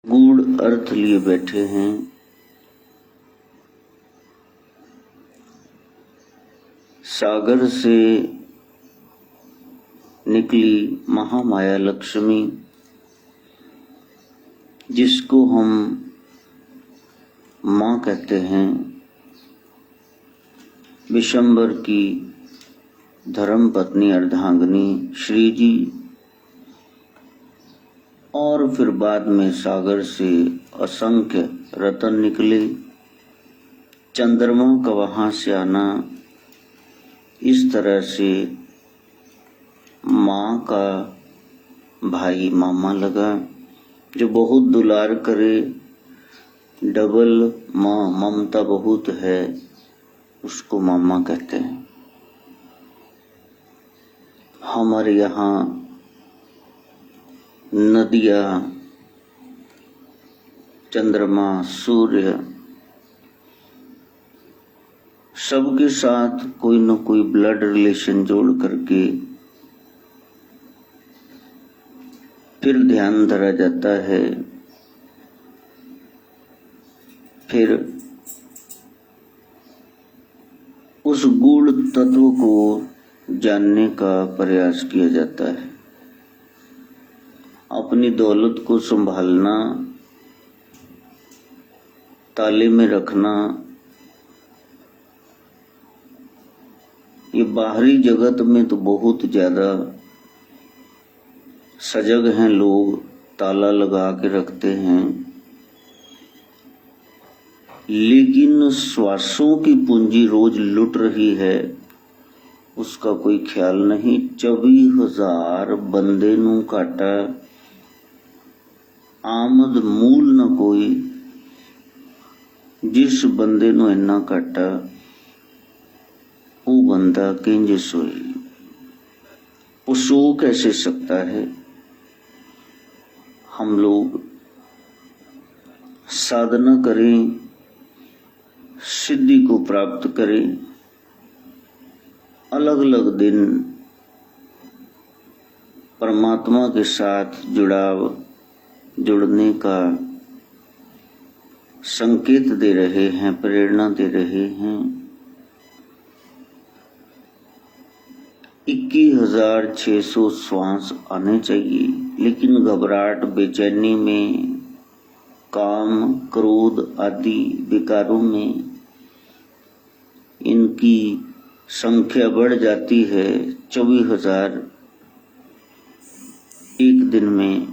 गूढ़ अर्थ लिए बैठे हैं। सागर से निकली महामाया लक्ष्मी, जिसको हम माँ कहते हैं, विशंबर की धर्म पत्नी अर्धांगिनी श्री जी, और फिर बाद में सागर से असंख्य रतन निकले। चंद्रमा का वहां से आना इस तरह से माँ का भाई मामा लगा, जो बहुत दुलार करे, डबल माँ, ममता बहुत है, उसको मामा कहते हैं। हमारे यहाँ नदियाँ, चंद्रमा, सूर्य, सबके साथ कोई न कोई ब्लड रिलेशन जोड़ करके फिर ध्यान धरा जाता है। फिर उस गूढ़ तत्व को जानने का प्रयास किया जाता है। अपनी दौलत को संभालना, ताले में रखना, ये बाहरी जगत में तो बहुत ज्यादा सजग हैं लोग, ताला लगा के रखते हैं, लेकिन श्वासों की पूंजी रोज लुट रही है, उसका कोई ख्याल नहीं। 24,000 बंदे नू काटा, आमद मूल न कोई। जिस बंदे नू इन्ना काटा, वो बंदा किंज सोई, वो सो कैसे सकता है। हम लोग साधना करें, सिद्धि को प्राप्त करें, अलग अलग दिन परमात्मा के साथ जुड़ने का संकेत दे रहे हैं, प्रेरणा दे रहे हैं। 21,600 श्वास आने चाहिए, लेकिन घबराहट, बेचैनी में, काम, क्रोध आदि विकारों में इनकी संख्या बढ़ जाती है। 24,000 एक दिन में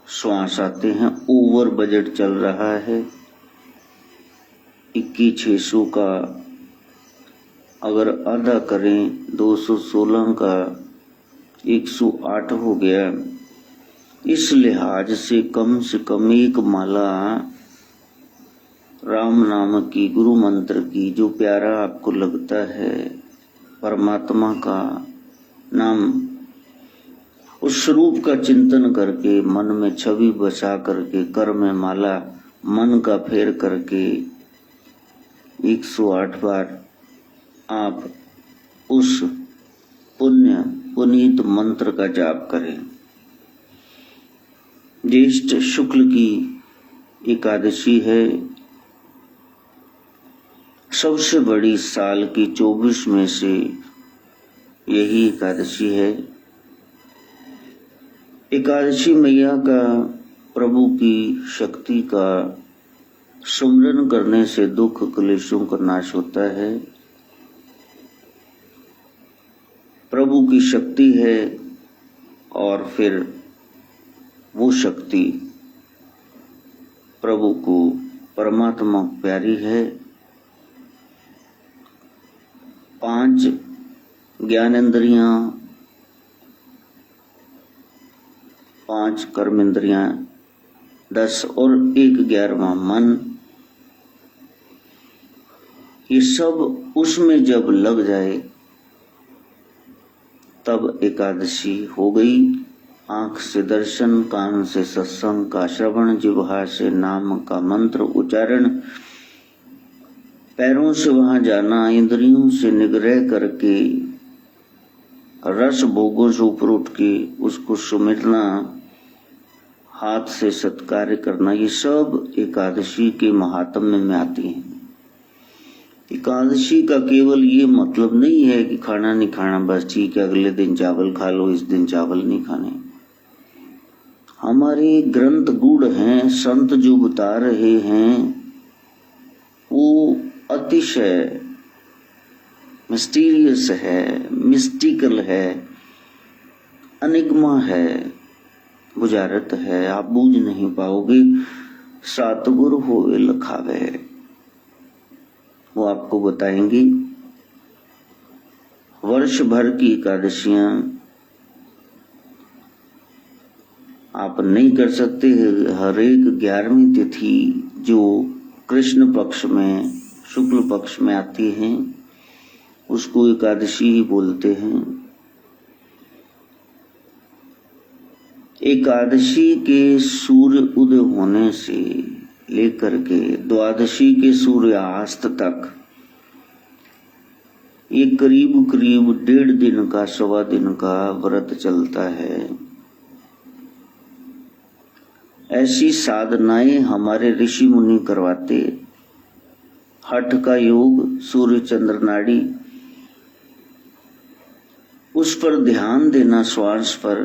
श्वास आते हैं। ओवर बजट चल रहा है। 21,600 का अगर आधा करें, 216 का 108 हो गया। इस लिहाज से कम एक माला राम नाम की, गुरु मंत्र की, जो प्यारा आपको लगता है, परमात्मा का नाम, उस रूप का चिंतन करके, मन में छवि बसा करके, कर में माला मन का फेर करके 108 बार आप उस पुनीत मंत्र का जाप करें। ज्येष्ठ शुक्ल की एकादशी है, सबसे बड़ी साल की 24 में से यही एकादशी है। एकादशी मैया का, प्रभु की शक्ति का सुमरन करने से दुख क्लेशों का नाश होता है। प्रभु की शक्ति है, और फिर वो शक्ति प्रभु को, परमात्मा प्यारी है। 5 ज्ञानेंद्रियां, 5 कर्मेंद्रियां, 10 और 1 11वां मन, ये सब उसमें जब लग जाए तब एकादशी हो गई। आंख से दर्शन, कान से सत्संग का श्रवण, जिह्वा से नाम का मंत्र उच्चारण, पैरों से वहां जाना, इंद्रियों से निग्रह करके, रस भोगों से ऊपर उठ के उसको सुमिरना, हाथ से सत्कार्य करना, ये सब एकादशी के महात्म्य में आती हैं। एकादशी का केवल ये मतलब नहीं है कि खाना नहीं खाना, बस ठीक है अगले दिन चावल खा लो, इस दिन चावल नहीं खाने। हमारे ग्रंथ गूढ़ हैं, संत जो बता रहे हैं वो अतिशय मिस्टीरियस है, मिस्टिकल है, अनिग्मा है, बुझारत है, आप बूझ नहीं पाओगे। सतगुरु होए लखावे, वो आपको बताएंगी। वर्ष भर की एकादशियां आप नहीं कर सकते। हर एक 11वीं तिथि जो कृष्ण पक्ष में, शुक्ल पक्ष में आती है, उसको एकादशी ही बोलते हैं। एकादशी के सूर्य उदय होने से लेकर के द्वादशी के सूर्यास्त तक ये करीब करीब 1.5 दिन का, 1.25 दिन का व्रत चलता है। ऐसी साधनाएं हमारे ऋषि मुनि करवाते। हठ का योग, सूर्य चंद्र नाड़ी, उस पर ध्यान देना, श्वास पर,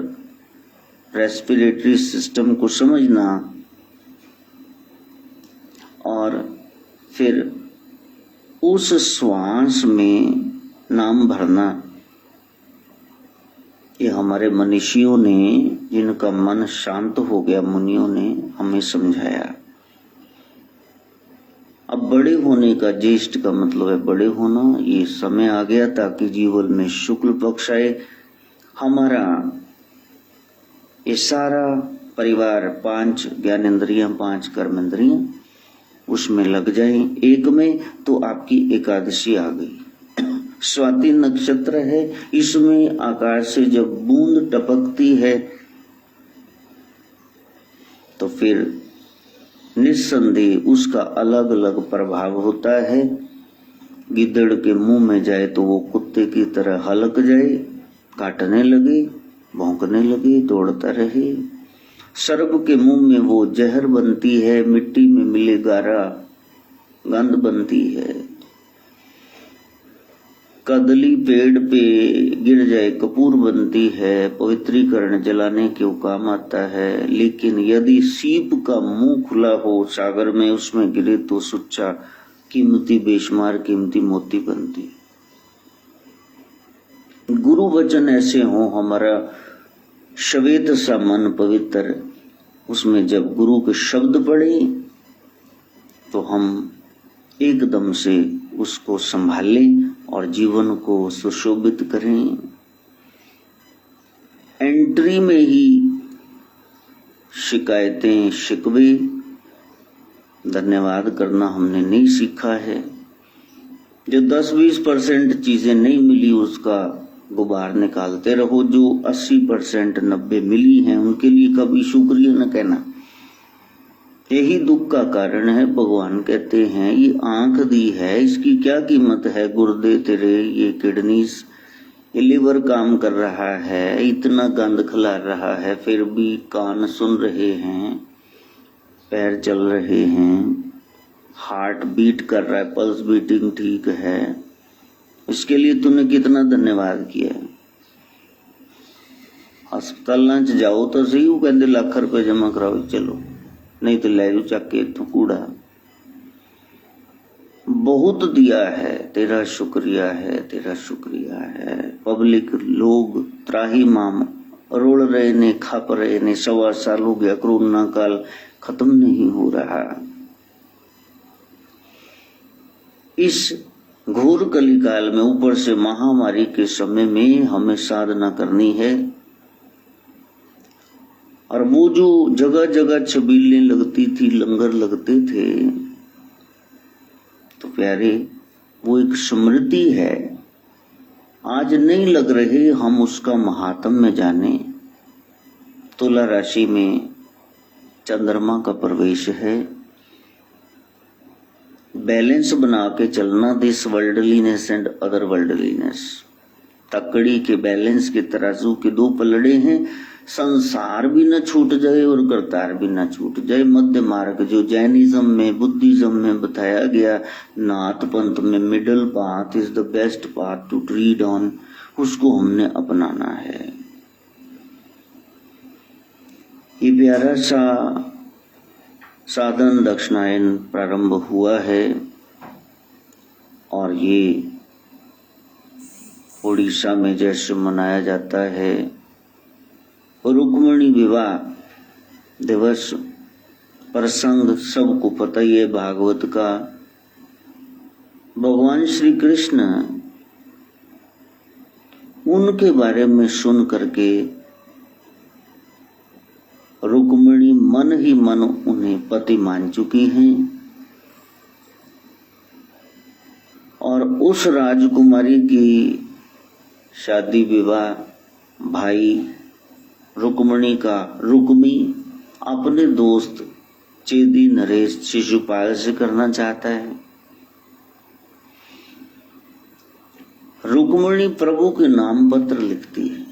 रेस्पिरेटरी सिस्टम को समझना और फिर उस श्वास में नाम भरना, ये हमारे मनीषियों ने, जिनका मन शांत हो गया, मुनियों ने हमें समझाया। अब बड़े होने का, ज्येष्ठ का मतलब है बड़े होना। ये समय आ गया ताकि जीवन में शुक्ल पक्ष आए। हमारा ये सारा परिवार, 5 ज्ञानेंद्रियां, 5 कर्मेंद्रियां उसमें लग जाए एक में, तो आपकी एकादशी आ गई। स्वाति नक्षत्र है, इसमें आकाश से जब बूंद टपकती है तो फिर निस्संदेह उसका अलग अलग प्रभाव होता है। गिद्दड़ के मुंह में जाए तो वो कुत्ते की तरह हलक जाए, काटने लगे, भौंकने लगे, दौड़ता रहे। सर्प के मुंह में वो जहर बनती है, मिट्टी में मिले गारा गंध बनती है। कदली पेड़ पे गिर जाए कपूर बनती है, पवित्रीकरण जलाने के काम आता है। लेकिन यदि सीप का मुंह खुला हो सागर में, उसमें गिरे तो सुच्चा कीमती बेशुमार कीमती मोती बनती। गुरु वचन ऐसे हो, हमारा श्वेत सा मन पवित्र, उसमें जब गुरु के शब्द पढ़े तो हम एकदम से उसको संभालें और जीवन को सुशोभित करें। एंट्री में ही शिकायतें, शिकवे, धन्यवाद करना हमने नहीं सीखा है। जो 10-20% चीजें नहीं मिली उसका गुबार निकालते रहो। जो 80% 90 मिली हैं उनके लिए कभी शुक्रिया न कहना। यही दुख का कारण है। भगवान कहते हैं ये आंख दी है, इसकी क्या कीमत है गुर्दे तेरे, ये किडनीज, ये लिवर काम कर रहा है, इतना गंद खिला रहा है, फिर भी कान सुन रहे हैं, पैर चल रहे हैं, हार्ट बीट कर रहा है, पल्स बीटिंग ठीक है। इसके लिए तूने कितना धन्यवाद किया। अस्पताल न जाओ तो सही, वो कहते लाख रुपए जमा कराओ, चलो नहीं तो ले जाओ चक के इथों कूड़ा। बहुत दिया है, तेरा शुक्रिया है, तेरा शुक्रिया है। पब्लिक लोग त्राही माम रोड़ रहे ने, खप रहे ने। 1.25 साल हो गया, कोरोना काल खत्म नहीं हो रहा। इस घोर कलिकाल में ऊपर से महामारी के समय में हमें साधना करनी है। और वो जो जगह जगह छबीलें लगती थी, लंगर लगते थे, तो प्यारे वो एक स्मृति है। आज नहीं लग रहे, हम उसका महात्म्य जाने। तुला राशि में चंद्रमा का प्रवेश है। बैलेंस बना के चलना, this worldliness and other worldliness, तकड़ी के बैलेंस के तराजू के दो पलड़े हैं। संसार भी न छूट जाए और करतार भी न छूट जाए। मध्य मार्ग जो जैनिज्म में, बुद्धिज्म में बताया गया, नाथ पंथ में middle path is the best path to tread on, उसको हमने अपनाना है। ये प्यारा सा साधन दक्षिणायन प्रारंभ हुआ है और ये उड़ीसा में जैसे मनाया जाता है रुक्मिणी विवाह दिवस प्रसंग सबको पता ही है भागवत का। भगवान श्री कृष्ण उनके बारे में सुन करके रुक्मिणी मन ही मन उन्हें पति मान चुकी हैं और उस राजकुमारी की शादी विवाह भाई रुक्मिणी का रुक्मी अपने दोस्त चेदी नरेश शिशुपाल से करना चाहता है। रुक्मिणी प्रभु के नाम पत्र लिखती है,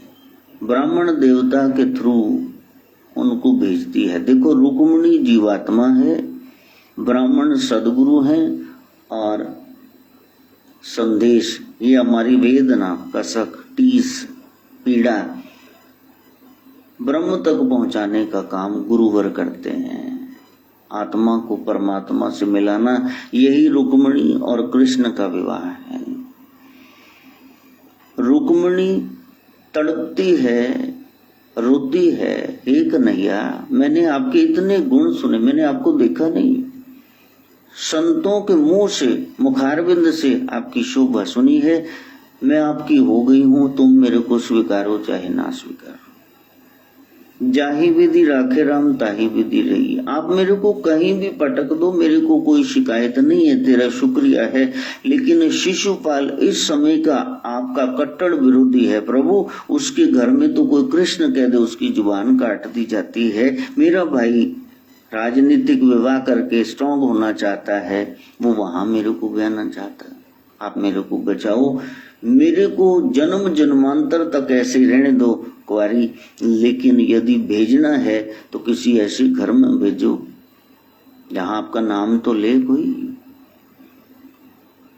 ब्राह्मण देवता के थ्रू उनको भेजती है। देखो रुक्मिणी जीवात्मा है, ब्राह्मण सदगुरु हैं और संदेश ये हमारी वेदना, कसक, टीस, पीड़ा ब्रह्म तक पहुंचाने का काम गुरुवर करते हैं। आत्मा को परमात्मा से मिलाना, यही रुक्मिणी और कृष्ण का विवाह है। रुक्मिणी तड़पती है, रोती है, हे कन्हैया मैंने आपके इतने गुण सुने, मैंने आपको देखा नहीं, संतों के मुंह से, मुखारविंद से आपकी शोभा सुनी है, मैं आपकी हो गई हूं, तुम मेरे को स्वीकारो चाहे ना स्वीकारो। जाही विधि राखे राम ताही विधि रही। आप मेरे को कहीं भी पटक दो, मेरे को कोई शिकायत नहीं है, तेरा शुक्रिया है। लेकिन शिशुपाल इस समय का आपका कट्टर विरोधी है प्रभु, उसके घर में तो कोई कृष्ण कह दे उसकी जुबान काट दी जाती है। मेरा भाई राजनीतिक विवाह करके स्ट्रांग होना चाहता है, वो वहां मेरे को बयाना चाहता है। आप मेरे को बचाओ, मेरे को जन्म जन्मांतर तक ऐसे रहने दो कुंवारी, लेकिन यदि भेजना है तो किसी ऐसे घर में भेजो जहां आपका नाम तो ले कोई,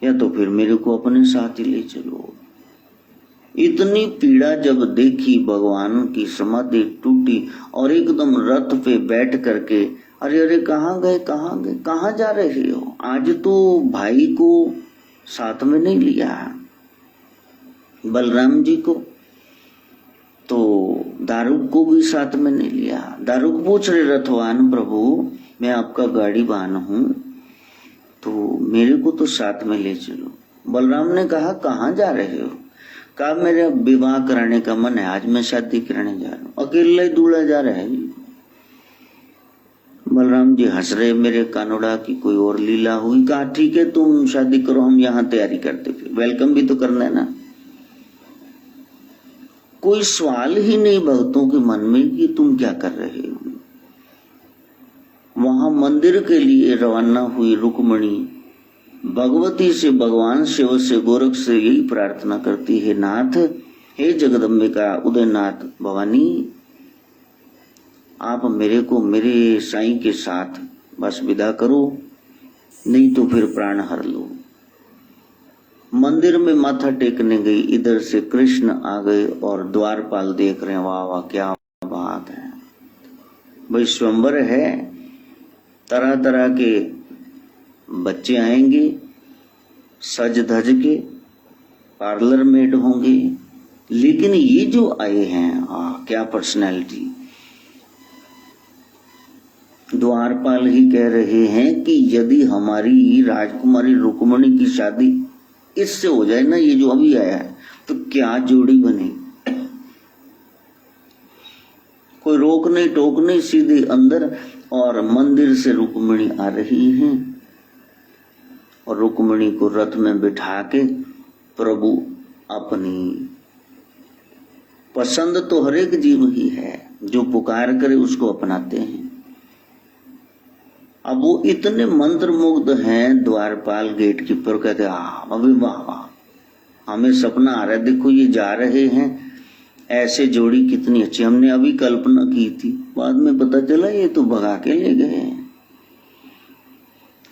या तो फिर मेरे को अपने साथ ही ले चलो। इतनी पीड़ा जब देखी, भगवान की समाधि टूटी और एकदम रथ पे बैठ करके, अरे अरे कहाँ गए, कहाँ गए, कहाँ जा रहे हो? आज तो भाई को साथ में नहीं लिया, बलराम जी को, तो दारुक को भी साथ में नहीं लिया। दारुक पूछ रहे रथवान प्रभु मैं आपका गाड़ी वाहन हूं, तो मेरे को तो साथ में ले चलो। बलराम ने कहा कहाँ जा रहे हो? कहा मेरा विवाह कराने का मन है, आज मैं शादी कराने जा रहा हूँ। अकेला ही दूल्हा जा रहा है। बलराम जी हंस रहे, मेरे कानोड़ा की कोई और लीला हुई। कहा ठीक है तुम शादी करो, हम यहाँ तैयारी करते, फिर वेलकम भी तो करना है ना। कोई सवाल ही नहीं भक्तों के मन में कि तुम क्या कर रहे हो। वहां मंदिर के लिए रवाना हुई रुक्मिणी भगवती से, भगवान शिव से, गोरख से यही प्रार्थना करती है, नाथ हे जगदम्बिका उदयनाथ भवानी, आप मेरे को मेरे साईं के साथ बस विदा करो, नहीं तो फिर प्राण हर लो। मंदिर में माथा टेकने गई, इधर से कृष्ण आ गए और द्वारपाल देख रहे हैं, वाह वाह क्या बात है, भाई स्वयंवर है, तरह तरह के बच्चे आएंगे, सज धज के पार्लर मेड होंगे, लेकिन ये जो आए हैं क्या पर्सनैलिटी। द्वारपाल ही कह रहे हैं कि यदि हमारी राजकुमारी रुक्मिणी की शादी इससे हो जाए ना, ये जो अभी आया है, तो क्या जोड़ी बनी। कोई रोक नहीं टोक नहीं, सीधे अंदर, और मंदिर से रुक्मिणी आ रही हैं और रुक्मिणी को रथ में बिठा के प्रभु अपनी पसंद तो हर एक जीव ही है, जो पुकार करे उसको अपनाते हैं। अब वो इतने मंत्र मुग्ध हैं, द्वारपाल गेट कीपर कहते अभी वाह वाह हमें सपना आ रहा है, देखो ये जा रहे हैं, ऐसे जोड़ी कितनी अच्छी, हमने अभी कल्पना की थी, बाद में पता चला ये तो भगा के ले गए।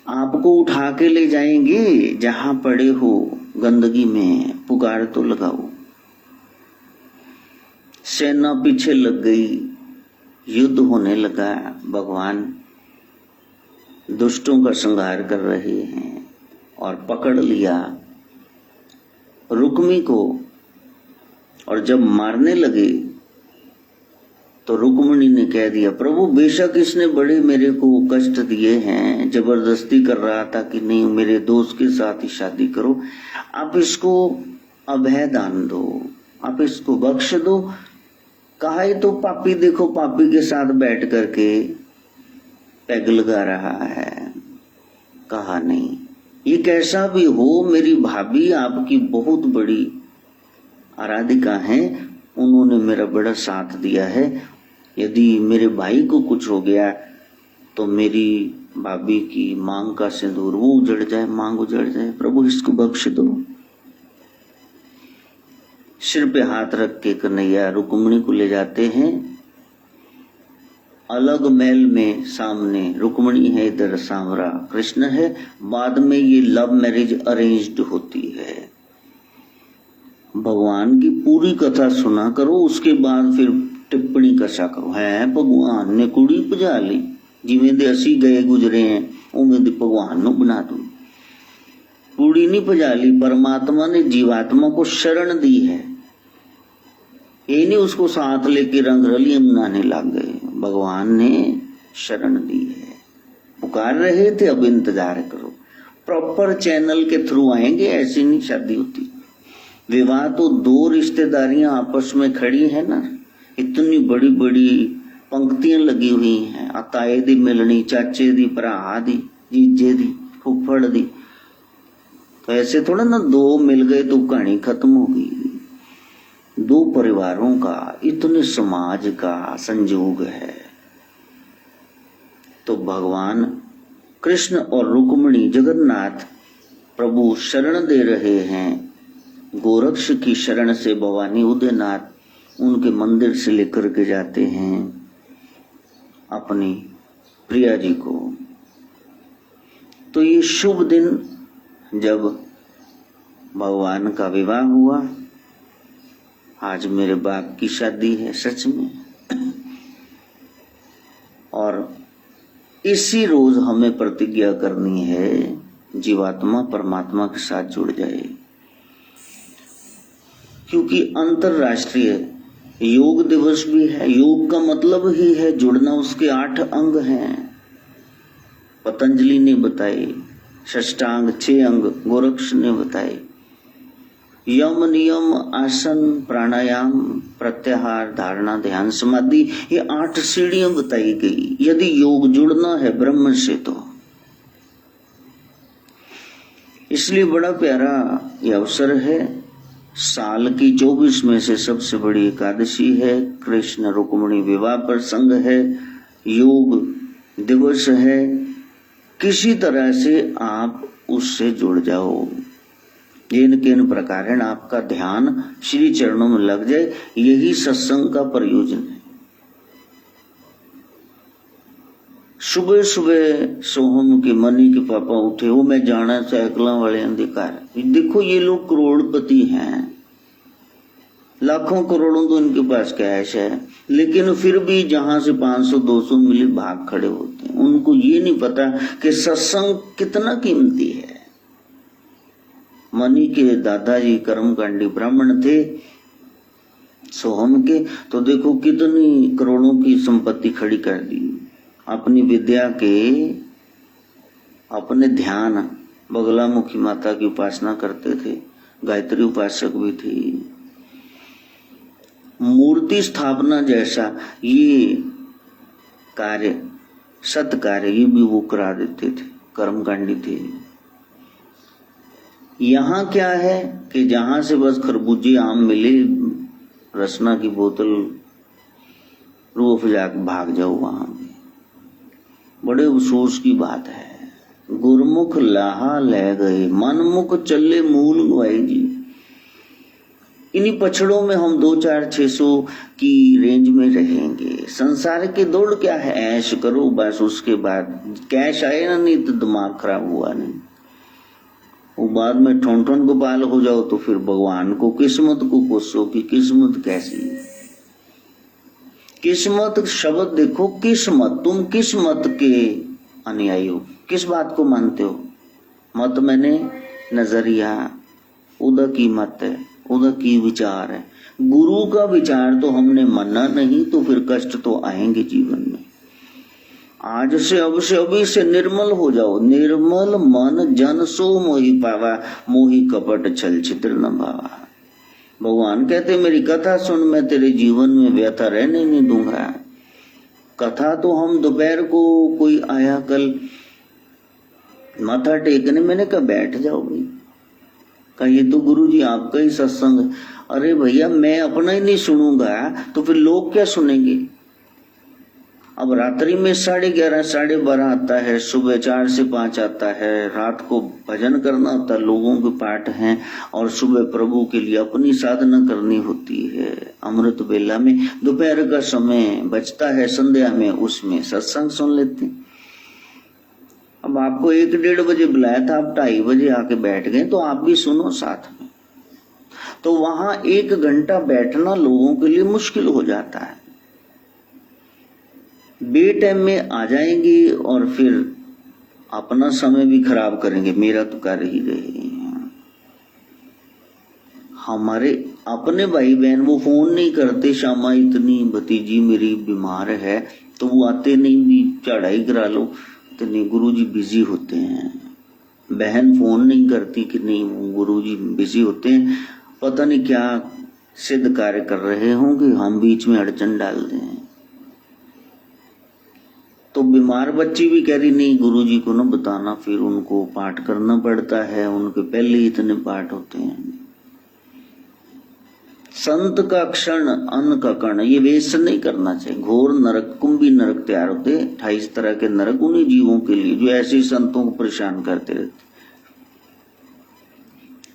आपको उठा के ले जाएंगे, जहां पड़े हो गंदगी में पुकार तो लगाओ। सेना पीछे लग गई, युद्ध होने लगा, भगवान दुष्टों का संहार कर रहे हैं और पकड़ लिया रुक्मी को। और जब मारने लगे तो रुक्मिणी ने कह दिया, प्रभु बेशक इसने बड़े मेरे को कष्ट दिए हैं, जबरदस्ती कर रहा था कि नहीं मेरे दोस्त के साथ ही शादी करो, आप इसको अभय दान दो, आप इसको बख्श दो। कहा ही तो पापी, देखो पापी के साथ बैठ करके पैग लगा रहा है। कहा नहीं, ये कैसा भी हो, मेरी भाभी आपकी बहुत बड़ी आराधिका है, उन्होंने मेरा बड़ा साथ दिया है, यदि मेरे भाई को कुछ हो गया तो मेरी भाभी की मांग का सिंदूर वो उजड़ जाए, मांग उजड़ जाए, प्रभु इसको बख्श दो। सिर पे हाथ रख के कन्हैया रुक्मिणी को ले जाते हैं। अलग महल में सामने रुक्मिणी है, इधर सांवरा कृष्ण है। बाद में ये लव मैरिज अरेंज्ड होती है। भगवान की पूरी कथा सुना करो, उसके बाद फिर टिप्पणी कसा करो। है भगवान ने कुड़ी भजा ली, जिवें दे असी गए गुजरे हैं उवें दे भगवान नु बना दू। कुड़ी नहीं भजा ली, परमात्मा ने जीवात्मा को शरण दी है। ये नहीं उसको साथ लेके रंग रलियां मनाने लग गए, भगवान ने शरण दी है। पुकार रहे थे, अब इंतजार करो, प्रॉपर चैनल के थ्रू आएंगे, ऐसी नहीं शादी होती। विवाह तो दो रिश्तेदारियां आपस में खड़ी है ना, इतनी बड़ी बड़ी पंक्तियां लगी हुई हैं, अताए दी मिलनी, चाचे दी, भरा दी, जीजे दी, फुफड़ दी। तो ऐसे थोड़ा ना दो मिल गए तो कहानी खत्म होगी। दो परिवारों का, इतने समाज का संयोग है। तो भगवान कृष्ण और रुक्मिणी जगन्नाथ प्रभु शरण दे रहे हैं। गोरक्ष की शरण से भवानी उदयनाथ उनके मंदिर से लेकर के जाते हैं अपनी प्रिया जी को। तो ये शुभ दिन जब भगवान का विवाह हुआ, आज मेरे बाप की शादी है सच में, और इसी रोज हमें प्रतिज्ञा करनी है जीवात्मा परमात्मा के साथ जुड़ जाए। क्योंकि अंतरराष्ट्रीय योग दिवस भी है। योग का मतलब ही है जुड़ना, उसके 8 अंग हैं। पतंजलि ने बताए, षष्टांग 6 अंग गोरक्ष ने बताए। यम, नियम, आसन, प्राणायाम, प्रत्याहार, धारणा, ध्यान, समाधि, ये 8 सीढ़ियां बताई गई। यदि योग जुड़ना है ब्रह्म से तो इसलिए बड़ा प्यारा ये अवसर है। साल की 24 में से सबसे बड़ी एकादशी है, कृष्ण रुक्मिणी विवाह प्रसंग है, योग दिवस है। किसी तरह से आप उससे जुड़ जाओ, जिन किन प्रकार आपका ध्यान श्री चरणों में लग जाए, यही सत्संग का प्रयोजन है। सुबह सुबह सोहम के मनी के पापा उठे, वो मैं जाना साइकिल वाले अंधकार। देखो ये लोग करोड़पति हैं, लाखों करोड़ों तो इनके पास कैश है, लेकिन फिर भी जहां से 500-200 मिली भाग खड़े होते हैं। उनको ये नहीं पता कि सत्संग कितना कीमती है। मनी के दादाजी कर्मकांडी ब्राह्मण थे सोहम के, तो देखो कितनी करोड़ों की संपत्ति खड़ी कर दी। अपनी विद्या के, अपने ध्यान, बगलामुखी माता की उपासना करते थे, गायत्री उपासक भी थी। मूर्ति स्थापना जैसा ये कार्य, सत्कार्य, ये भी वो करा देते थे, कर्मकांडी थे। यहाँ क्या है कि जहां से बस खरबूजे आम मिले, रसना की बोतल, रूह अफ़ज़ा भाग जाओ वहां। बड़े अफसोस की बात है। गुरमुख लाहा ले गए, मनमुख चले मूल गवाई जी। इन्हीं पछड़ों में हम 2-4-600 की रेंज में रहेंगे। संसार की दौड़ क्या है, ऐश करो बस, उसके बाद कैश आए ना, नहीं तो दिमाग खराब हुआ नहीं। वो बाद में ठोन ठोन गोपाल हो जाओ तो फिर भगवान को किस्मत को कोसो कि किस्मत कैसी है। किस्मत शब्द देखो, किस्मत, तुम किस्मत के अनुयायी हो, किस बात को मानते हो? मत मैंने नजरिया, उदा की मत है, उदा की विचार है। गुरु का विचार तो हमने माना नहीं तो फिर कष्ट तो आएंगे जीवन में। आज से अब से अभी से निर्मल हो जाओ। निर्मल मन जन सो मोहि पावा, मोहि कपट छल छित्र न भावा। भगवान कहते मेरी कथा सुन, मैं तेरे जीवन में व्यथा रहने नहीं दूंगा। कथा तो हम दोपहर को कोई आया कल माथा टेकने, मैंने कहा बैठ जाओ भाई, कहा ये तो गुरु जी आपका ही सत्संग। अरे भैया मैं अपना ही नहीं सुनूंगा तो फिर लोग क्या सुनेंगे? अब रात्रि में 11:30 12:30 आता है, सुबह 4 से 5 आता है, रात को भजन करना होता है, लोगों के पाठ हैं, और सुबह प्रभु के लिए अपनी साधना करनी होती है। अमृत बेला में दोपहर का समय बचता है संध्या में, उसमें सत्संग सुन लेते हैं। अब आपको 1-1:30 बजे बुलाया था, आप 2:30 बजे आके बैठ गए, तो आप भी सुनो साथ में। तो वहां 1 घंटा बैठना लोगों के लिए मुश्किल हो जाता है। बे टाइम में आ जाएंगे और फिर अपना समय भी खराब करेंगे। मेरा तो कर ही रहे हैं। हमारे अपने भाई बहन वो फोन नहीं करते, शामा इतनी भतीजी मेरी बीमार है, तो वो आते नहीं, भी चढ़ाई करा लो, तो नहीं, गुरुजी बिजी होते हैं। बहन फोन नहीं करती कि नहीं गुरुजी बिजी होते हैं, पता नहीं क्या सिद्ध कार्य कर रहे होंगे, हम बीच में अड़चन डाल दें। तो बीमार बच्ची भी कह रही नहीं गुरुजी को ना बताना, फिर उनको पाठ करना पड़ता है, उनके पहले ही इतने पाठ होते हैं। संत का क्षण अन्न का कर्ण, ये वेस्ट नहीं करना चाहिए। घोर नरक, कुंभी नरक तैयार होते, 28 तरह के नरक उन्हीं जीवों के लिए जो ऐसे संतों को परेशान करते रहते।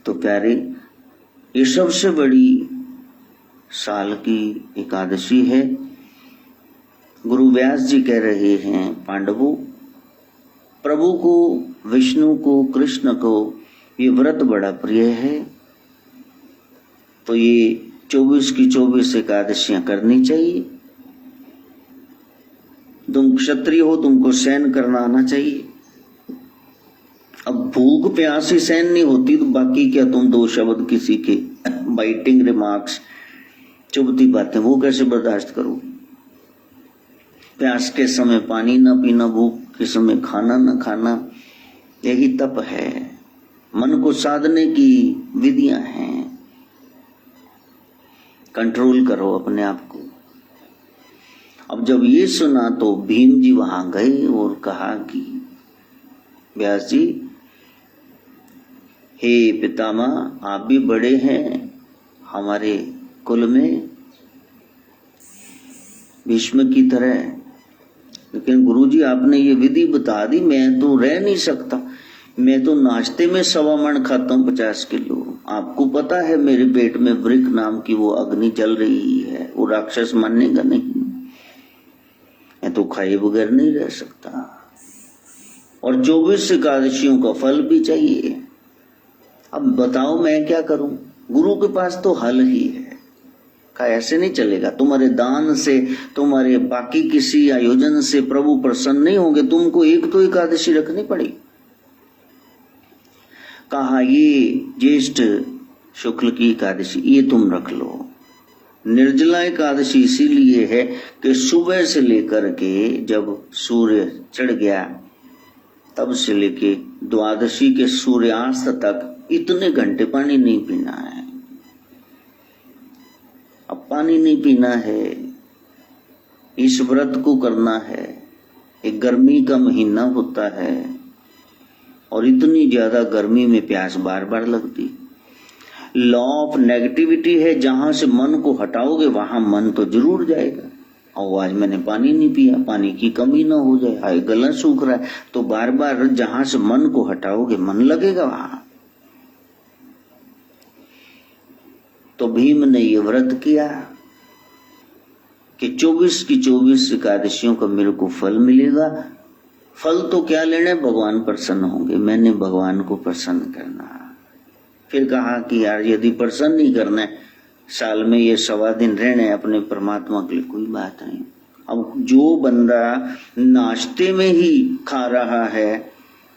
तो प्यारे, ये सबसे बड़ी साल की एकादशी है। गुरु व्यास जी कह रहे हैं पांडवों, प्रभु को, विष्णु को, कृष्ण को ये व्रत बड़ा प्रिय है, तो ये 24 की 24 एकादशियां करनी चाहिए। तुम क्षत्रिय हो, तुमको सहन करना आना चाहिए। अब भूख प्यास ही सहन नहीं होती तो बाकी क्या, तुम 2 शब्द किसी के बाइटिंग रिमार्क्स, चुभती बातें, वो कैसे बर्दाश्त करो? प्यास के समय पानी ना पीना, भूख के समय खाना ना खाना, यही तप है। मन को साधने की विधियां हैं। कंट्रोल करो अपने आप को। अब जब ये सुना तो भीम जी वहां गए और कहा कि व्यास जी, हे पितामह, आप भी बड़े हैं हमारे कुल में भीष्म की तरह, लेकिन गुरुजी आपने ये विधि बता दी, मैं तो रह नहीं सकता। मैं तो नाश्ते में 1.25 मन खाता हूँ 50 किलो। आपको पता है मेरे पेट में वृक नाम की वो अग्नि जल रही है, वो राक्षस मानेगा नहीं, मैं तो खाए बगैर नहीं रह सकता। और 24 एकादशियों का फल भी चाहिए। अब बताओ मैं क्या करूं? गुरु के पास तो हल ही है। का ऐसे नहीं चलेगा, तुम्हारे दान से, तुम्हारे बाकी किसी आयोजन से प्रभु प्रसन्न नहीं होंगे, तुमको एक तो एकादशी रखनी पड़ेगी। कहा ये ज्येष्ठ शुक्ल की एकादशी ये तुम रख लो। निर्जला एकादशी इसीलिए है कि सुबह से लेकर के जब सूर्य चढ़ गया तब से लेके द्वादशी के सूर्यास्त तक इतने घंटे पानी नहीं पीना है। अब पानी नहीं पीना है, इस व्रत को करना है। एक गर्मी का महीना होता है और इतनी ज्यादा गर्मी में प्यास बार बार लगती। लॉ ऑफ नेगेटिविटी है, जहां से मन को हटाओगे वहां मन तो जरूर जाएगा। और आज मैंने पानी नहीं पिया, पानी की कमी ना हो जाए, हाय गला सूख रहा है, तो बार बार जहां से मन को हटाओगे मन लगेगा वहां। तो भीम ने ये व्रत किया कि 24 की 24 एकादशियों का मेरे को फल मिलेगा। फल तो क्या लेने, भगवान प्रसन्न होंगे, मैंने भगवान को प्रसन्न करना। फिर कहा कि यार यदि प्रसन्न नहीं करना है, साल में ये 1.25 दिन रहने अपने परमात्मा के लिए, कोई बात नहीं। अब जो बंदा नाश्ते में ही खा रहा है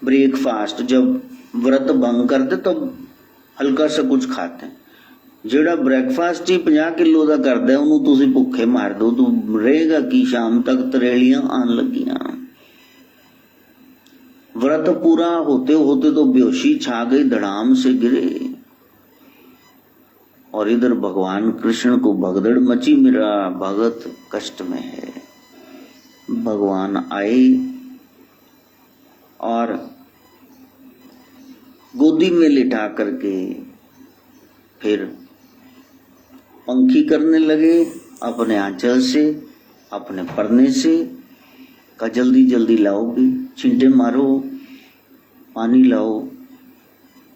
ब्रेकफास्ट, जब व्रत भंग करते तब हल्का सा कुछ खाते हैं, जेड़ा ब्रेकफास्ट ही 50 किलो का करता है उन्होंने तुसी भुखे मार दो तो रहेगा कि शाम तक तरेलियां आन लगियां। व्रत पूरा होते होते तो बेहोशी छा गई, धड़ाम से गिरे। और इधर भगवान कृष्ण को भगदड़ मची, मेरा भगत कष्ट में है। भगवान आए और गोदी में लिटा करके फिर पंखी करने लगे अपने आंचल से, अपने परने से। का जल्दी जल्दी लाओगे, छींटे मारो, पानी लाओ,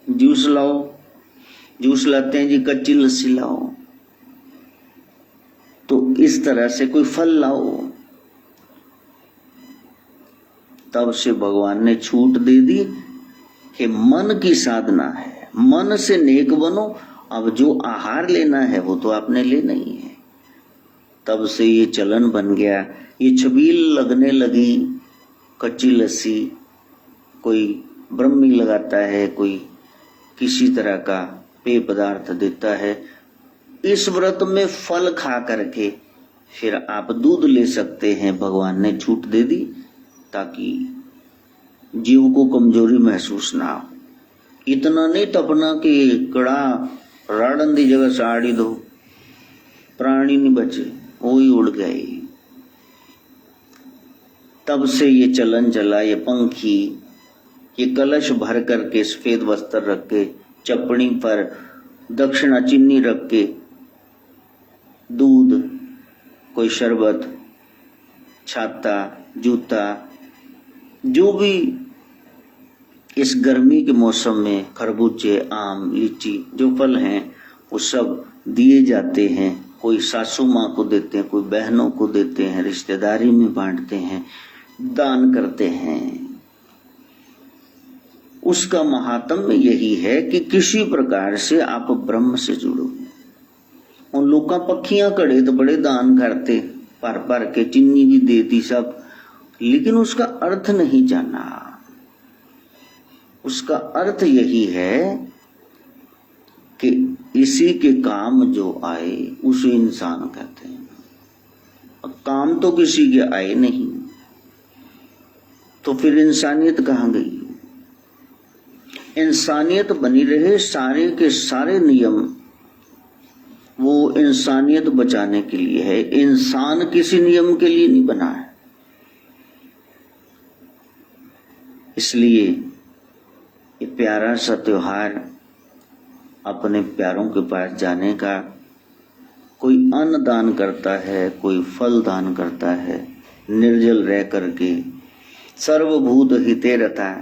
जूस लाओ, जूस लाते हैं जी, कच्ची लस्सी लाओ, तो इस तरह से कोई फल लाओ। तब से भगवान ने छूट दे दी कि मन की साधना है, मन से नेक बनो। अब जो आहार लेना है वो तो आपने लेना ही है। तब से ये चलन बन गया, ये छबील लगने लगी कच्ची लस्सी, कोई ब्रह्मी लगाता है, कोई किसी तरह का पेय पदार्थ देता है। इस व्रत में फल खा करके फिर आप दूध ले सकते हैं। भगवान ने छूट दे दी ताकि जीव को कमजोरी महसूस ना हो। इतना नहीं तपना कि कड़ा राड़न दी जगह साड़ी दो, प्राणी नहीं बचे, वो ही उड़ गए। तब से ये चलन चला, ये पंखी, ये कलश भर करके सफेद वस्त्र रख के, चपड़ी पर दक्षिणा चीनी रख के, दूध, कोई शरबत, छाता, जूता, जो भी इस गर्मी के मौसम में खरबूजे, आम, लीची जो फल हैं वो सब दिए जाते हैं। कोई सासू माँ को देते हैं, कोई बहनों को देते हैं, रिश्तेदारी में बांटते हैं, दान करते हैं। उसका महात्म्य यही है कि किसी प्रकार से आप ब्रह्म से जुड़ो। उन लोग का पखियां कड़े तो बड़े दान करते, पर पर के चीनी भी देती सब, लेकिन उसका अर्थ नहीं जाना। उसका अर्थ यही है कि इसी के काम जो आए उसे इंसान कहते हैं। अब काम तो किसी के आए नहीं, तो फिर इंसानियत कहाँ गई? इंसानियत बनी रहे, सारे के सारे नियम वो इंसानियत बचाने के लिए है। इंसान किसी नियम के लिए नहीं बना है। इसलिए ये प्यारा सा त्योहार अपने प्यारों के पास जाने का, कोई अन्न दान करता है, कोई फल दान करता है, निर्जल रह करके सर्वभूत हिते रता,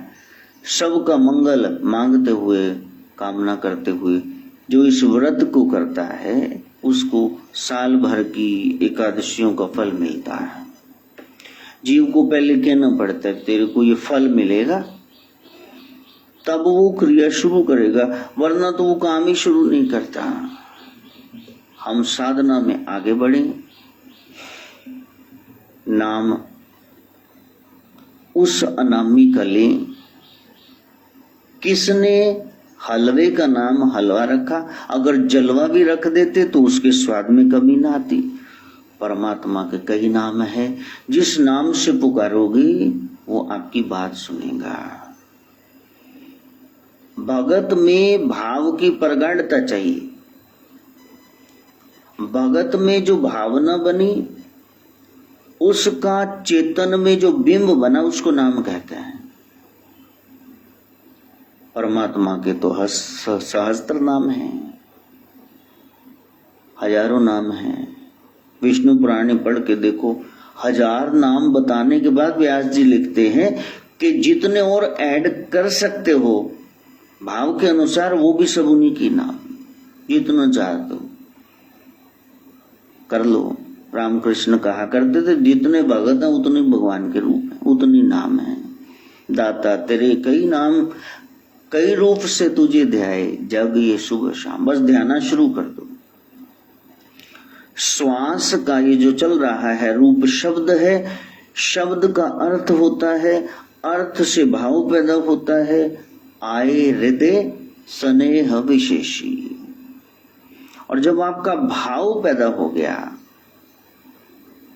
सबका मंगल मांगते हुए, कामना करते हुए जो इस व्रत को करता है उसको साल भर की एकादशियों का फल मिलता है। जीव को पहले कहना पड़ता है तेरे को ये फल मिलेगा, तब वो क्रिया शुरू करेगा, वरना तो वो काम ही शुरू नहीं करता। हम साधना में आगे बढ़े, नाम उस अनामी का लें। किसने हलवे का नाम हलवा रखा? अगर जलवा भी रख देते तो उसके स्वाद में कमी ना आती। परमात्मा के कई नाम है, जिस नाम से पुकारोगे वो आपकी बात सुनेगा। भगत में भाव की प्रगाढ़ता चाहिए। भगत में जो भावना बनी, उसका चेतन में जो बिंब बना, उसको नाम कहते हैं। परमात्मा के तो सहस्त्र नाम हैं, हजारों नाम हैं। विष्णु पुराण पढ़ के देखो, 1000 नाम बताने के बाद व्यास जी लिखते हैं कि जितने और ऐड कर सकते हो भाव के अनुसार, वो भी सब उन्हीं की नाम, जितना चाहते हो। कर लो। रामकृष्ण कहा करते थे, जितने भगत हैं उतने भगवान के रूप हैं, उतनी नाम है। दाता तेरे कई नाम, कई रूप से तुझे ध्याए, जग ये सुबह शाम। बस ध्याना शुरू कर दो। श्वास का ये जो चल रहा है रूप शब्द है, शब्द का अर्थ होता है, अर्थ से भाव पैदा होता है। आए हृदय स्नेह विशेषी। और जब आपका भाव पैदा हो गया,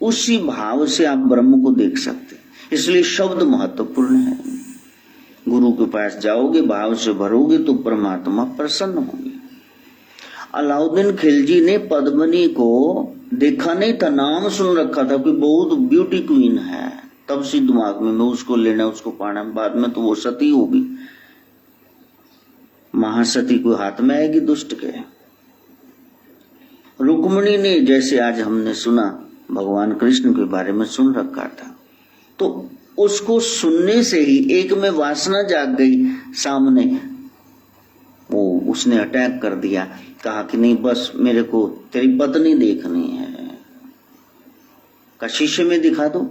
उसी भाव से आप ब्रह्म को देख सकते। इसलिए शब्द महत्वपूर्ण है। गुरु के पास जाओगे, भाव से भरोगे तो परमात्मा प्रसन्न होंगे। अलाउद्दीन खिलजी ने पद्मिनी को देखा नहीं था, नाम सुन रखा था कि बहुत ब्यूटी क्वीन है, तब से दिमाग में मैं उसको लेना, उसको पाना। बाद में तो वो सती होगी, महासती को हाथ में आएगी दुष्ट के। रुक्मिणी ने, जैसे आज हमने सुना, भगवान कृष्ण के बारे में सुन रखा था, तो उसको सुनने से ही एक में वासना जाग गई सामने। वो उसने अटैक कर दिया, कहा कि नहीं बस मेरे को तेरी पत्नी देखनी है। का शीशे में दिखा दो,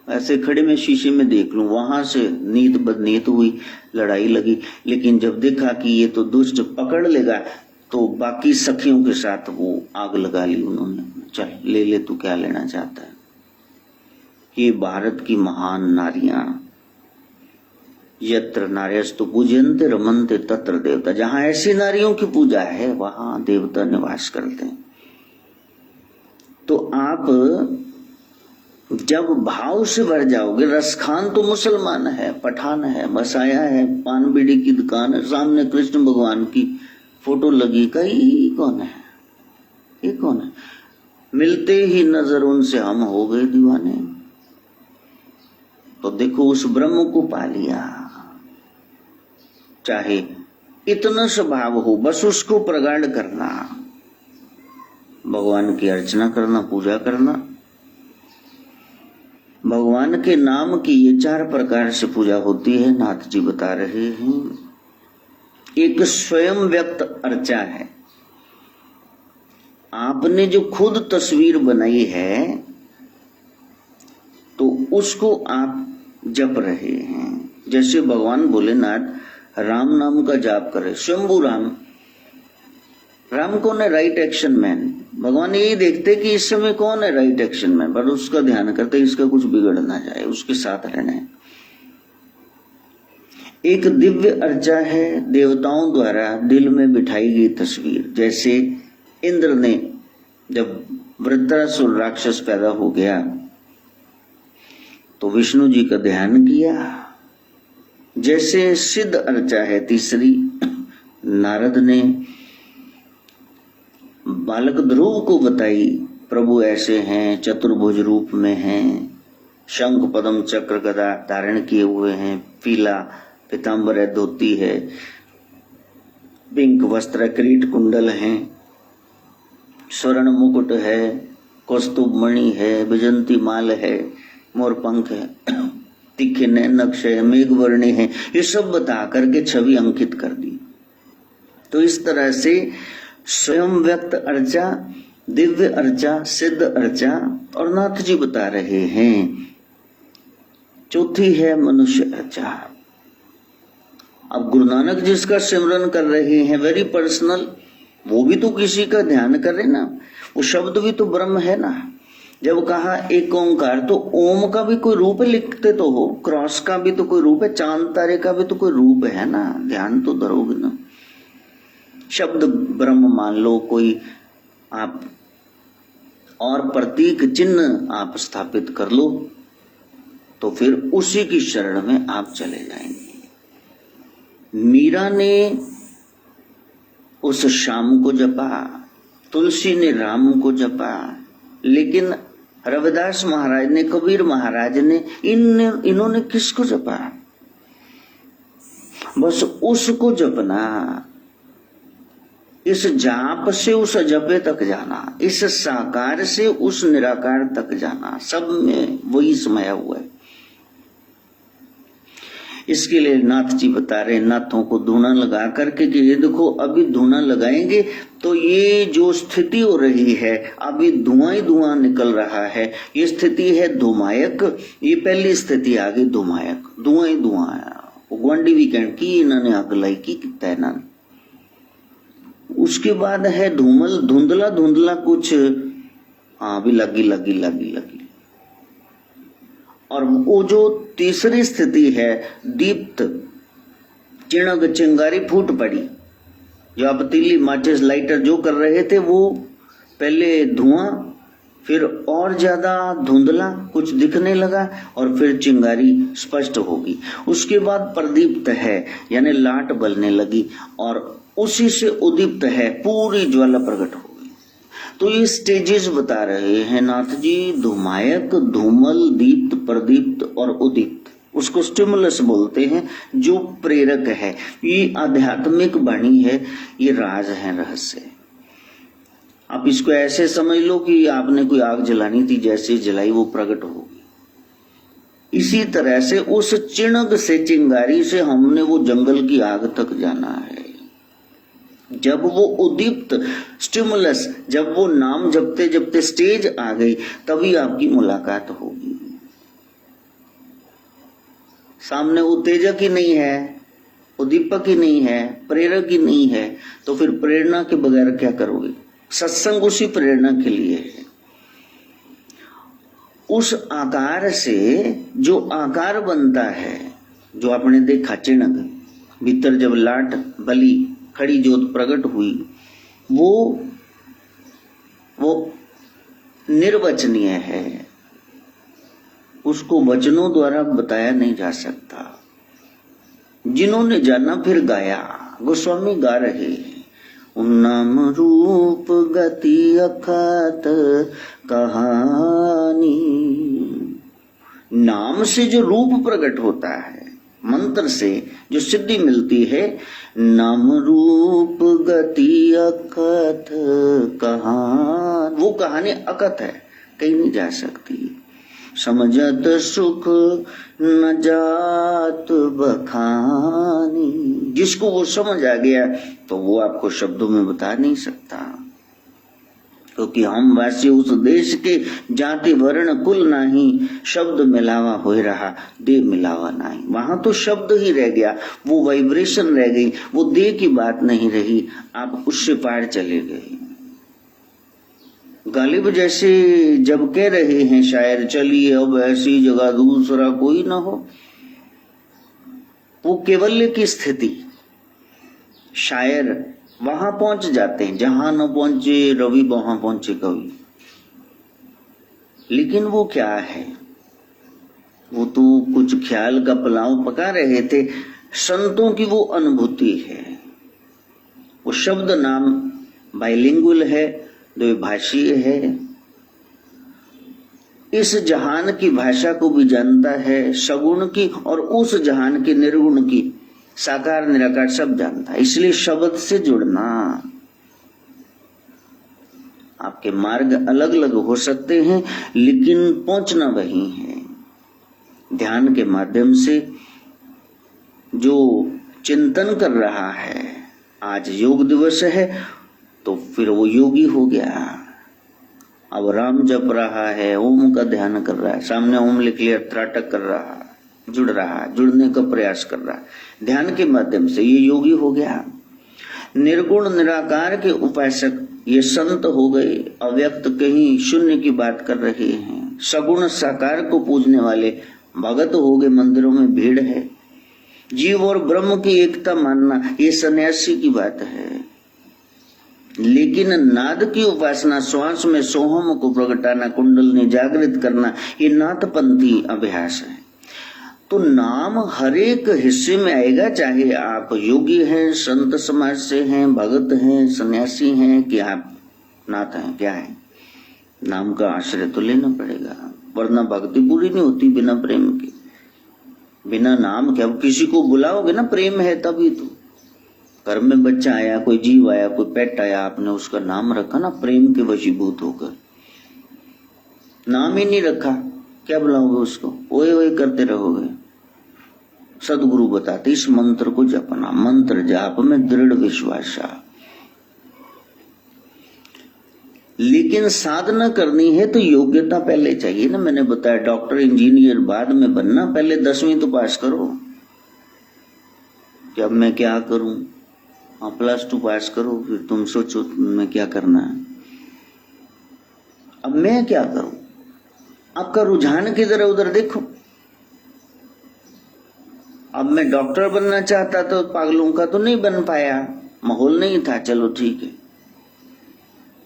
ऐसे खड़े में शीशे में देख लूं। वहां से नीत बदनीत हुई, लड़ाई लगी। लेकिन जब देखा कि ये तो दुष्ट पकड़ लेगा, तो बाकी सखियों के साथ वो आग लगा ली उन्होंने। चल ले ले, तू क्या लेना चाहता है। ये भारत की महान नारियां, यत्र नार्यस्तु पूजयन्ते रमन्ते तत्र देवता। जहां ऐसी नारियों की पूजा है वहां देवता निवास करते हैं। तो आप जब भाव से भर जाओगे, रसखान तो मुसलमान है, पठान है, मसाया है, पान बीड़ी की दुकान है, सामने कृष्ण भगवान की फोटो लगी, कहीं कौन है, ये कौन है। मिलते ही नजर उनसे हम हो गए दीवाने। तो देखो उस ब्रह्म को पा लिया। चाहे इतना स्वभाव हो, बस उसको प्रगाढ़ करना, भगवान की अर्चना करना, पूजा करना। भगवान के नाम की ये 4 प्रकार से पूजा होती है, नाथ जी बता रहे हैं। एक स्वयं व्यक्त अर्चा है। आपने जो खुद तस्वीर बनाई है तो उसको आप जप रहे हैं। जैसे भगवान भोलेनाथ राम नाम का जाप करे, शंभु राम। राम कौन है? Right action man. भगवान यही देखते कि इस समय कौन है राइट एक्शन मैन, पर उसका ध्यान करते इसका कुछ बिगड़ ना जाए, उसके साथ रहना है। एक दिव्य अर्चा है, देवताओं द्वारा दिल में बिठाई गई तस्वीर। जैसे इंद्र ने जब वृत्रासुर राक्षस पैदा हो गया तो विष्णु जी का ध्यान किया। जैसे सिद्ध अर्चा है तीसरी, नारद ने बालक ध्रुव को बताई, प्रभु ऐसे हैं, चतुर्भुज रूप में हैं, शंख पद्म चक्र गदा धारण किए हुए हैं, पीला पीताम्बर है, धोती है, पिंक वस्त्र, किरीट कुंडल है, स्वर्ण मुकुट है, कौस्तुभ मणि है, विजंती माल है, मोर पंख है, तीखे नैनक्ष है, मेघवर्णी है। ये सब बता करके छवि अंकित कर दी। तो इस तरह से स्वयं व्यक्त अर्चा, दिव्य अर्चा, सिद्ध अर्चा, और नाथ जी बता रहे हैं। चौथी है मनुष्य अर्चा। अब गुरु नानक जिसका सिमरन कर रहे हैं, वेरी पर्सनल, वो भी तो किसी का ध्यान करे ना। वो शब्द भी तो ब्रह्म है ना। जब कहा एक ओंकार, तो ओम का भी कोई रूप लिखते तो हो, क्रॉस का भी तो कोई रूप है, चांद तारे का भी तो कोई रूप है ना। ध्यान तो धरोगे ना। शब्द ब्रह्म मान लो, कोई आप और प्रतीक चिन्ह आप स्थापित कर लो, तो फिर उसी की शरण में आप चले जाएंगे। मीरा ने उस श्याम को जपा, तुलसी ने राम को जपा, लेकिन रविदास महाराज ने, कबीर महाराज ने, इन्होंने किसको जपा? बस उसको जपना। इस जाप से उस जपे तक जाना, इस साकार से उस निराकार तक जाना, सब में वही समाया हुआ है। इसके लिए नाथ जी बता रहे हैं नाथों को धूना लगा करके कि ये देखो अभी धूना लगाएंगे तो ये जो स्थिति हो रही है अभी धुआं ही धुआं निकल रहा है, ये स्थिति है धुमायक। ये पहली स्थिति आ गई धुमायक, धुआं ही धुआं आया। ग्वांडी वीकेंड की इन्होंने अगलाई की कितना है ना। उसके बाद है धूमल, धुंधला धुंधला कुछ, हाँ भी लगी लगी लगी लगी। और वो जो तीसरी स्थिति है दीप्त, चिणग चिंगारी फूट पड़ी। जो आप पतीली माचिस लाइटर जो कर रहे थे वो पहले धुआं, फिर और ज्यादा धुंधला कुछ दिखने लगा और फिर चिंगारी स्पष्ट होगी। उसके बाद प्रदीप्त है यानी लाट बलने लगी और उसी से उदीप्त है पूरी ज्वाला प्रकट हो गई। तो ये स्टेजेस बता रहे हैं नाथ जी, धुमायक, धूमल, दीप्त, प्रदीप्त और उदीप्त। उसको स्टिमुलस बोलते हैं जो प्रेरक है। ये आध्यात्मिक वाणी है, ये राज है, रहस्य है। आप इसको ऐसे समझ लो कि आपने कोई आग जलानी थी, जैसे जलाई वो प्रकट होगी। इसी तरह से उस चिणग से, चिंगारी से हमने वो जंगल की आग तक जाना है। जब वो उदीप्त स्टिमुलस, जब वो नाम जपते जपते स्टेज आ गई, तभी आपकी मुलाकात होगी। सामने उत्तेजक ही नहीं है, उद्दीपक ही नहीं है, प्रेरक ही नहीं है, तो फिर प्रेरणा के बगैर क्या करोगे? सत्संग उसी प्रेरणा के लिए है। उस आकार से जो आकार बनता है, जो आपने देखा चिणग, भीतर जब लाट बली, खड़ी ज्योत प्रकट हुई, वो निर्वचनीय है, उसको वचनों द्वारा बताया नहीं जा सकता। जिन्होंने जाना फिर गाया, गोस्वामी गा रहे हैं, नाम रूप गति अखात कहानी। नाम से जो रूप प्रकट होता है, मंत्र से जो सिद्धि मिलती है, नाम रूप गति अकथ कहानी, वो कहानी अकथ है, कहीं नहीं जा सकती। समझत सुख न जात बखानी, जिसको वो समझ आ गया तो वो आपको शब्दों में बता नहीं सकता, क्योंकि हम वासी उस देश के, जाति वर्ण कुल नाही, शब्द मिलावा हो रहा देह मिलावा नहीं। वहां तो शब्द ही रह गया, वो वाइब्रेशन रह गई, वो देह की बात नहीं रही, आप उससे पार चले गए। गालिब जैसे जब कह रहे हैं शायर, चलिए अब ऐसी जगह दूसरा कोई ना हो, वो केवल्य की स्थिति, शायर वहां पहुंच जाते हैं जहां न पहुंचे रवि, वहां पहुंचे कवि। लेकिन वो क्या है, वो तो कुछ ख्याल का पुलाव पका रहे थे। संतों की वो अनुभूति है, वो शब्द नाम बाइलिंगुअल है, द्विभाषीय है, इस जहान की भाषा को भी जानता है, सगुण की और उस जहान के निर्गुण की, साकार निराकार सब जानता है। इसलिए शब्द से जुड़ना, आपके मार्ग अलग अलग हो सकते हैं लेकिन पहुंचना वही है। ध्यान के माध्यम से जो चिंतन कर रहा है, आज योग दिवस है तो फिर वो योगी हो गया। अब राम जप रहा है, ओम का ध्यान कर रहा है, सामने ओम लिख लिया, त्राटक कर रहा, जुड़ रहा, जुड़ने का प्रयास कर रहा, ध्यान के माध्यम से ये योगी हो गया। निर्गुण निराकार के उपासक ये संत हो गए, अव्यक्त कहीं शून्य की बात कर रहे हैं। सगुण साकार को पूजने वाले भगत हो गए, मंदिरों में भीड़ है। जीव और ब्रह्म की एकता मानना ये सन्यासी की बात है। लेकिन नाद की उपासना, श्वास में सोहम को प्रगटाना, कुंडलनी जागृत करना, ये नाथपंथी अभ्यास है। तो नाम हर एक हिस्से में आएगा, चाहे आप योगी हैं, संत समाज से हैं, भगत हैं, सन्यासी हैं, कि आप नाथ हैं, क्या है, नाम का आश्रय तो लेना पड़ेगा, वरना भक्ति पूरी नहीं होती बिना प्रेम के। बिना नाम के, अब किसी को बुलाओगे ना, प्रेम है तभी तो। घर में बच्चा आया, कोई जीव आया, कोई पेट आया, आपने उसका नाम रखा ना प्रेम के वशीभूत होकर। नाम ही नहीं रखा, क्या बुलाओगे उसको, ओए ओए करते रहोगे। सदगुरु बताते इस मंत्र को जपना, मंत्र जाप में दृढ़ विश्वास। लेकिन साधना करनी है तो योग्यता पहले चाहिए ना। मैंने बताया डॉक्टर इंजीनियर बाद में बनना, पहले 10वीं तो पास करो। कि अब मैं क्या करूं? हाँ, +2 पास करो, फिर तुम सोचो मैं क्या करना है। अब मैं क्या करूं? आपका रुझान किधर है उधर देखो। अब मैं डॉक्टर बनना चाहता तो पागलों का तो नहीं बन पाया, माहौल नहीं था, चलो ठीक है।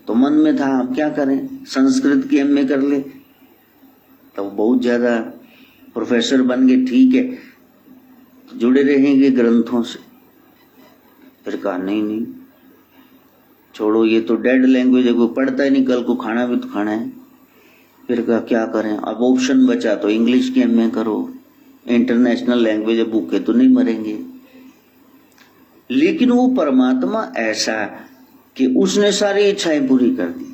तो मन में था अब क्या करें, संस्कृत की MA कर ले, तो बहुत ज्यादा प्रोफेसर बन गए, ठीक है, जुड़े रहेंगे ग्रंथों से। फिर कहा नहीं छोड़ो, ये तो डेड लैंग्वेज है, कोई पढ़ता ही नहीं, कल को खाना भी तो खाना है। फिर कहा क्या करें, अब ऑप्शन बचा तो इंग्लिश की MA करो, इंटरनेशनल लैंग्वेज है, भूखे तो नहीं मरेंगे। लेकिन वो परमात्मा ऐसा कि उसने सारी इच्छाएं पूरी कर दी।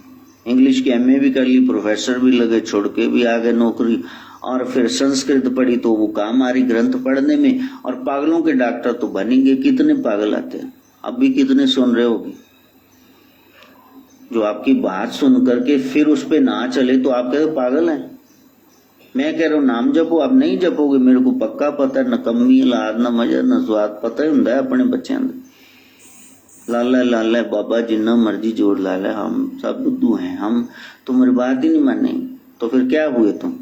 इंग्लिश की MA भी कर ली, प्रोफेसर भी लगे, छोड़ के भी आ गए नौकरी, और फिर संस्कृत पढ़ी तो वो काम आ रही ग्रंथ पढ़ने में, और पागलों के डॉक्टर तो बनेंगे। कितने पागल आते हैं, अब भी कितने सुन रहे होगे, जो आपकी बात सुन करके फिर उस पे ना चले तो आप कहते पागल हैं। मैं कह रहा हूं नाम जपो, आप नहीं जपोगे, मेरे को पक्का पता है, न कमी लाद न मजा न स्वाद, पता ही हुंदा है अपने बच्चों को। लाला लाला बाबा जिन्ना मर्जी जोड़ लाला, हम सब बुद्धू हैं, हम तुम्हारी बात ही नहीं मानेंगे। तो फिर क्या हुए तुम?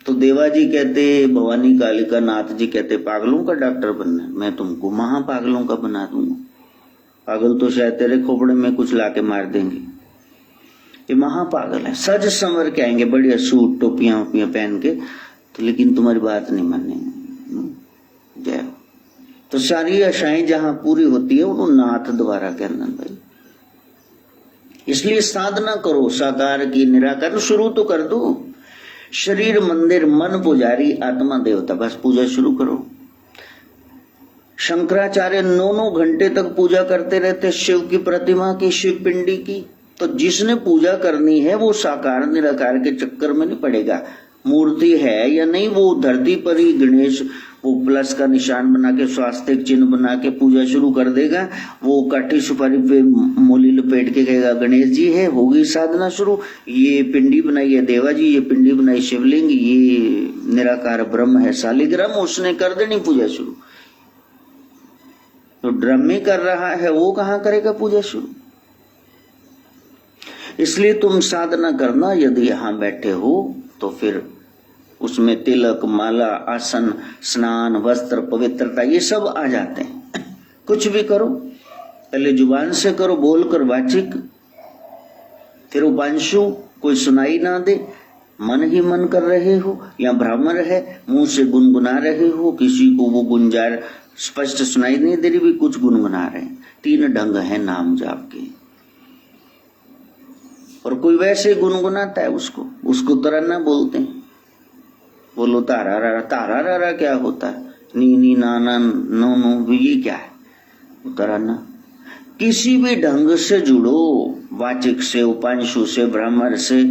तो देवा जी कहते, भवानी कालिका नाथ जी कहते पागलों का डॉक्टर बनना, मैं तुमको महापागलों का बना दूंगा। पागल तो शायद तेरे खोपड़े में कुछ लाके मार देंगे, ये महापागल है, सज संवर के आएंगे, बढ़िया सूट टोपियां वोपियां पहन के, तो लेकिन तुम्हारी बात नहीं मानेंगे। जय। तो सारी आशाएं जहां पूरी होती है वो नाथ द्वारा के अंदर भाई। इसलिए साधना करो, साकार की निराकार शुरू तो कर दो। शरीर मंदिर, मन पुजारी, आत्मा देवता, बस पूजा शुरू करो। शंकराचार्य 9 घंटे तक पूजा करते रहते शिव की प्रतिमा की, शिव पिंडी की। तो जिसने पूजा करनी है वो साकार निराकार के चक्कर में नहीं पड़ेगा। मूर्ति है या नहीं, वो धरती पर ही गणेश वो प्लस का निशान बना के, स्वास्तिक चिन्ह बना के पूजा शुरू कर देगा। वो काठी सुपारी पे मूली लपेट के कहेगा गणेश जी है, होगी साधना शुरू। ये पिंडी बनाई है देवा जी, ये पिंडी बनाई शिवलिंग, ये निराकार ब्रह्म है शालिग्राम, उसने कर देनी पूजा शुरू। तो ड्रम कर रहा है, वो कहां करेगा पूजा शुरू? इसलिए तुम साधना करना, यदि यहां बैठे हो तो फिर उसमें तिलक माला आसन स्नान वस्त्र पवित्रता ये सब आ जाते हैं। कुछ भी करो, पहले जुबान से करो, बोलकर वाचिक, फिर उपांशु, कोई सुनाई ना दे, मन ही मन कर रहे हो, या भ्रमर है मुंह से गुनगुना रहे हो, किसी को वो गुंजार स्पष्ट सुनाई नहीं दे रही भी कुछ गुनगुना रहे हैं। 3 ढंग है नाम जाप के। और कोई वैसे गुनगुनाता है, उसको तराना बोलते हैं। बोलो तारा रा, तारा रा रा क्या होता है? नी नी ना ना नो नो, ये क्या है? तराना। किसी भी ढंग से जुड़ो, वाचिक से, उपांशु से, भ्रमर से,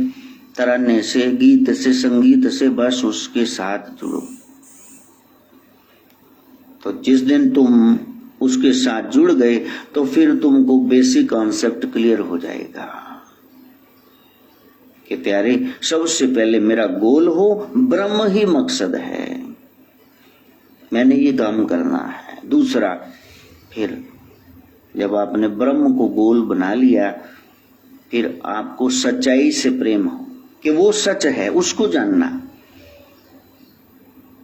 तराने से, गीत से, संगीत से, बस उसके साथ जुड़ो। तो जिस दिन तुम उसके साथ जुड़ गए तो फिर तुमको बेसिक कॉन्सेप्ट क्लियर हो जाएगा कि प्यारे, सबसे पहले मेरा गोल हो, ब्रह्म ही मकसद है, मैंने ये काम करना है। दूसरा, फिर जब आपने ब्रह्म को गोल बना लिया, फिर आपको सच्चाई से प्रेम हो कि वो सच है, उसको जानना।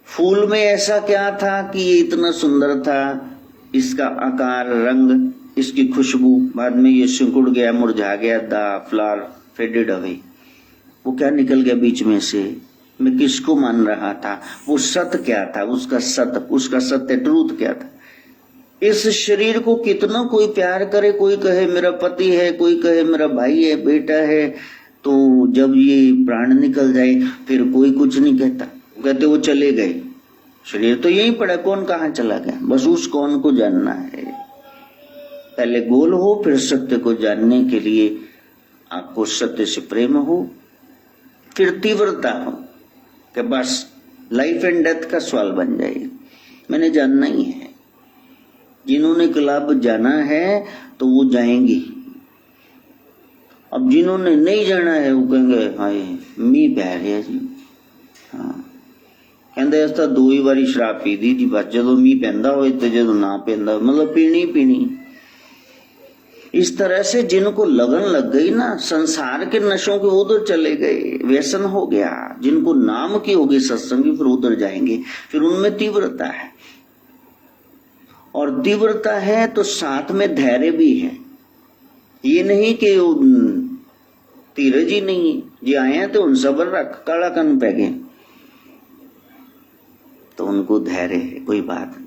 फूल में ऐसा क्या था कि ये इतना सुंदर था, इसका आकार, रंग, इसकी खुशबू, बाद में ये सिकुड़ गया, मुरझा गया, द फ्लावर फेडेड अवे, वो क्या निकल गया बीच में से? मैं किसको मान रहा था? वो सत्य क्या था? उसका सत्य ट्रूथ क्या था? इस शरीर को कितना कोई प्यार करे, कोई कहे मेरा पति है, कोई कहे मेरा भाई है, बेटा है, तो जब ये प्राण निकल जाए फिर कोई कुछ नहीं कहता, कहते वो चले गए। शरीर तो यहीं पड़ा, कौन कहाँ चला गया? बस उस कौन को जानना है। पहले गोल हो, फिर सत्य को जानने के लिए आपको सत्य से प्रेम हो, फिर तीव्रता हो कि बस लाइफ एंड डेथ का सवाल बन जाएगा। मैंने जानना ही है। जिन्होंने क्लब जाना है तो वो जाएंगे, अब जिन्होंने नहीं जाना है वो कहेंगे हाय मीह पै रहा जी। हाँ कहते अस तो 2 ही बारी शराब पी दी जी बस, जो मीह पैंदा होए ते जो ना पैंदा, मतलब पीनी पीनी। इस तरह से जिनको लगन लग गई ना, संसार के नशों के उधर चले गए, व्यसन हो गया। जिनको नाम की होगी सत्संगी फिर उधर जाएंगे, फिर उनमें तीव्रता है। और तीव्रता है तो साथ में धैर्य भी है। ये नहीं कि धीरज ही नहीं, जी आए हैं तो उन सबर रख, काला कन पै गए तो उनको धैर्य है, कोई बात नहीं।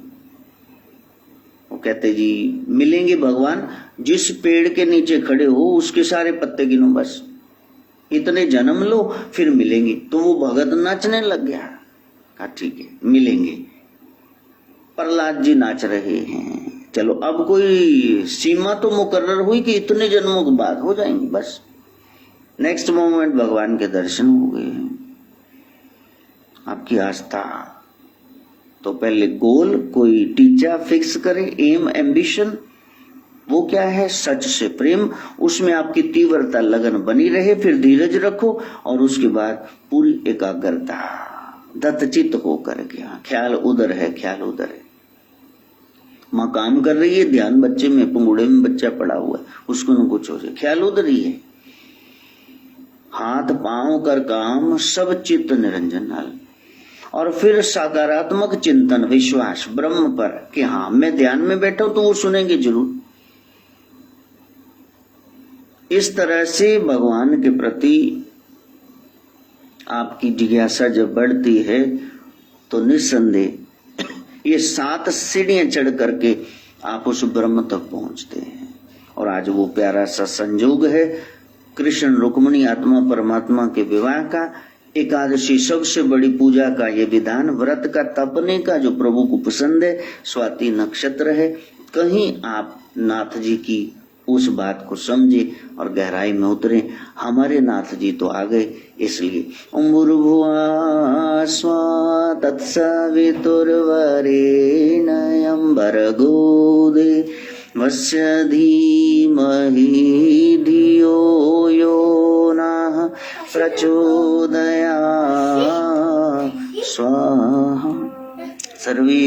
वो कहते जी मिलेंगे भगवान, जिस पेड़ के नीचे खड़े हो उसके सारे पत्ते गिनो बस, इतने जन्म लो फिर मिलेंगे। तो वो भगत नाचने लग गया। कहा ठीक है मिलेंगे। प्रहलाद जी नाच रहे हैं, चलो अब कोई सीमा तो मुकर्रर हुई कि इतने जन्मों के बाद हो जाएंगे बस। नेक्स्ट मोमेंट भगवान के दर्शन हो गए। आपकी आस्था तो पहले गोल, कोई टीचा फिक्स करे, एम एम्बिशन, वो क्या है? सच से प्रेम, उसमें आपकी तीव्रता लगन बनी रहे, फिर धीरज रखो और उसके बाद पूरी एकाग्रता दत्तचित्त होकर के। ख्याल उधर है, ख्याल उधर है। माँ काम कर रही है, ध्यान बच्चे में, पंगुड़े में बच्चा पड़ा हुआ है, उसको न कुछ हो जाए, ख्याल उधर ही है। हाथ पांव कर काम, सब चित्त निरंजन हल। और फिर सकारात्मक चिंतन, विश्वास ब्रह्म पर कि हाँ मैं ध्यान में बैठा हूं तो वो सुनेंगे जरूर। इस तरह से भगवान के प्रति आपकी जिज्ञासा जब बढ़ती है तो निस्संदेह ये 7 सीढ़ियां चढ़ करके आप उस ब्रह्म तक पहुंचते हैं। और आज वो प्यारा सा संयोग है कृष्ण रुक्मिणी आत्मा परमात्मा के विवाह का। एकादशी सबसे बड़ी पूजा का ये विधान, व्रत का, तपने का जो प्रभु को पसंद है। स्वाति नक्षत्र है, कहीं आप नाथ जी की उस बात को समझे और गहराई में उतरे। हमारे नाथ जी तो आ गए, इसलिए ओम भूर्भुवः स्वः तत्सवितुर्वरेण्यं भर्गो देवस्य धीमहि धियो यो नः प्रचोदयात् स्वाहा। सर्वे